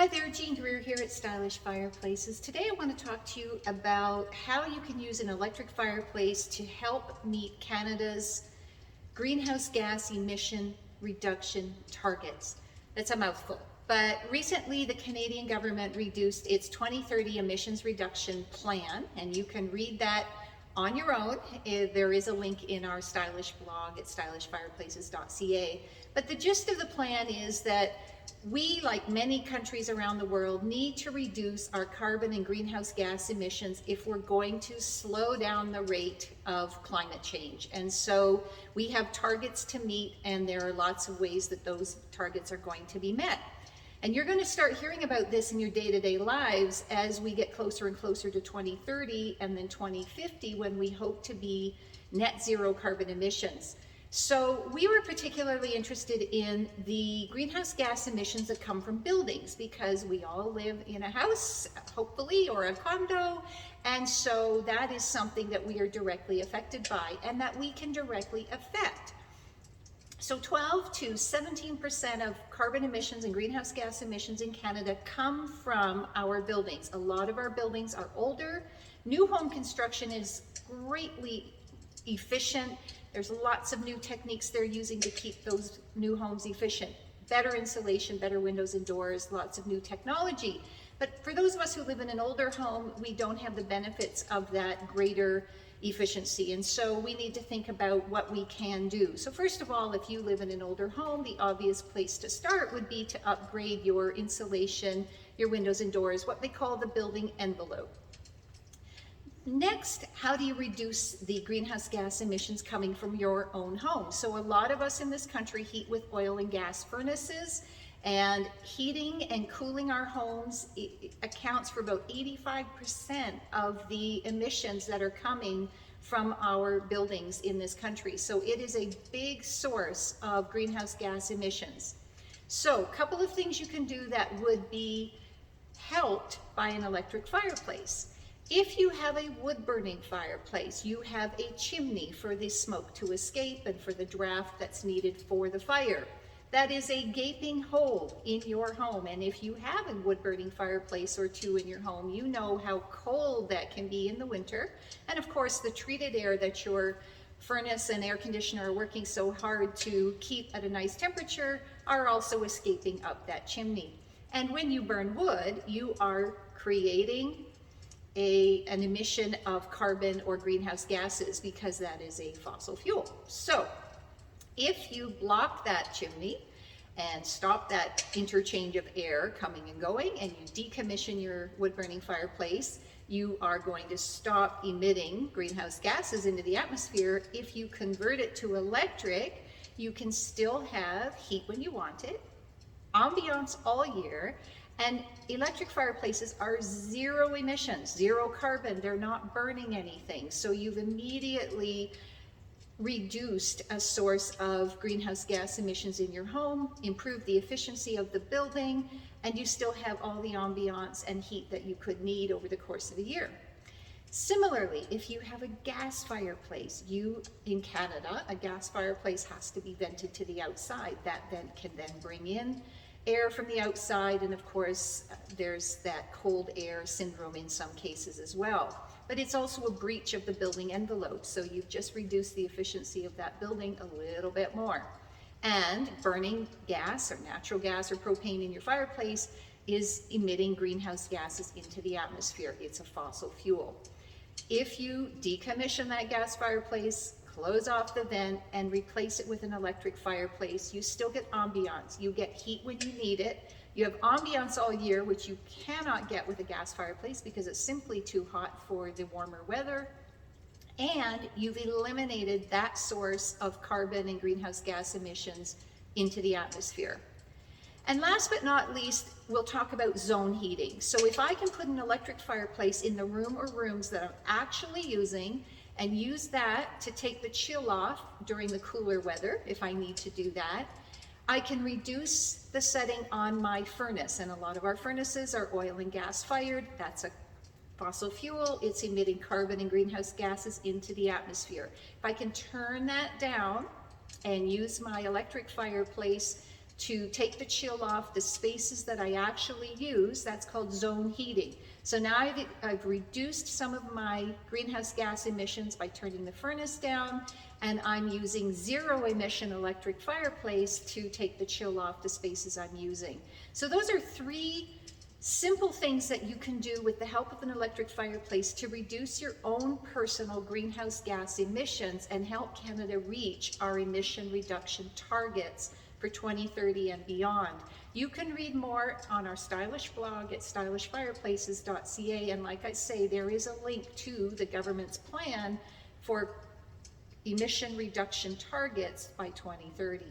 Hi there, Jean Greer here at Stylish Fireplaces. Today I want to talk to you about how you can use an electric fireplace to help meet Canada's greenhouse gas emission reduction targets. That's a mouthful. But recently the Canadian government reduced its 2030 emissions reduction plan, and you can read that on your own. There is a link in our Stylish blog at stylishfireplaces.ca. But the gist of the plan is that we, like many countries around the world, need to reduce our carbon and greenhouse gas emissions if we're going to slow down the rate of climate change. And so we have targets to meet, and there are lots of ways that those targets are going to be met. And you're going to start hearing about this in your day-to-day lives as we get closer and closer to 2030 and then 2050, when we hope to be net zero carbon emissions. So we were particularly interested in the greenhouse gas emissions that come from buildings, because we all live in a house, hopefully, or a condo. And so that is something that we are directly affected by and that we can directly affect. So 12 to 17% of carbon emissions and greenhouse gas emissions in Canada come from our buildings. A lot of our buildings are older. New home construction is greatly efficient. There's lots of new techniques they're using to keep those new homes efficient. Better insulation, better windows and doors, lots of new technology. But for those of us who live in an older home, we don't have the benefits of that greater efficiency. And so we need to think about what we can do. So first of all, if you live in an older home, the obvious place to start would be to upgrade your insulation, your windows and doors, what they call the building envelope. Next, how do you reduce the greenhouse gas emissions coming from your own home? So a lot of us in this country heat with oil and gas furnaces, and heating and cooling our homes accounts for about 85% of the emissions that are coming from our buildings in this country. So it is a big source of greenhouse gas emissions. So a couple of things you can do that would be helped by an electric fireplace. If you have a wood-burning fireplace, you have a chimney for the smoke to escape and for the draft that's needed for the fire. That is a gaping hole in your home. And if you have a wood-burning fireplace or two in your home, you know how cold that can be in the winter. And of course, the treated air that your furnace and air conditioner are working so hard to keep at a nice temperature are also escaping up that chimney. And when you burn wood, you are creating an emission of carbon or greenhouse gases, because that is a fossil fuel. So if you block that chimney and stop that interchange of air coming and going, and you decommission your wood-burning fireplace, you are going to stop emitting greenhouse gases into the atmosphere. If you convert it to electric, you can still have heat when you want it, ambiance all year, and electric fireplaces are zero emissions, zero carbon. They're not burning anything. So you've immediately reduced a source of greenhouse gas emissions in your home, improved the efficiency of the building, and you still have all the ambiance and heat that you could need over the course of the year. Similarly, if you have a gas fireplace, in Canada, a gas fireplace has to be vented to the outside. That vent can then bring in air from the outside, and of course there's that cold air syndrome in some cases as well. But it's also a breach of the building envelope, so you've just reduced the efficiency of that building a little bit more. And burning gas or natural gas or propane in your fireplace is emitting greenhouse gases into the atmosphere. It's a fossil fuel. If you decommission that gas fireplace, close off the vent, and replace it with an electric fireplace, you still get ambiance. You get heat when you need it. You have ambiance all year, which you cannot get with a gas fireplace because it's simply too hot for the warmer weather. And you've eliminated that source of carbon and greenhouse gas emissions into the atmosphere. And last but not least, we'll talk about zone heating. So if I can put an electric fireplace in the room or rooms that I'm actually using, and use that to take the chill off during the cooler weather, if I need to do that, I can reduce the setting on my furnace. And a lot of our furnaces are oil and gas fired. That's a fossil fuel. It's emitting carbon and greenhouse gases into the atmosphere. If I can turn that down and use my electric fireplace to take the chill off the spaces that I actually use. That's called zone heating. So now I've reduced some of my greenhouse gas emissions by turning the furnace down, and I'm using zero emission electric fireplace to take the chill off the spaces I'm using. So those are three simple things that you can do with the help of an electric fireplace to reduce your own personal greenhouse gas emissions and help Canada reach our emission reduction targets for 2030 and beyond. You can read more on our stylish blog at stylishfireplaces.ca, and like I say, there is a link to the government's plan for emission reduction targets by 2030.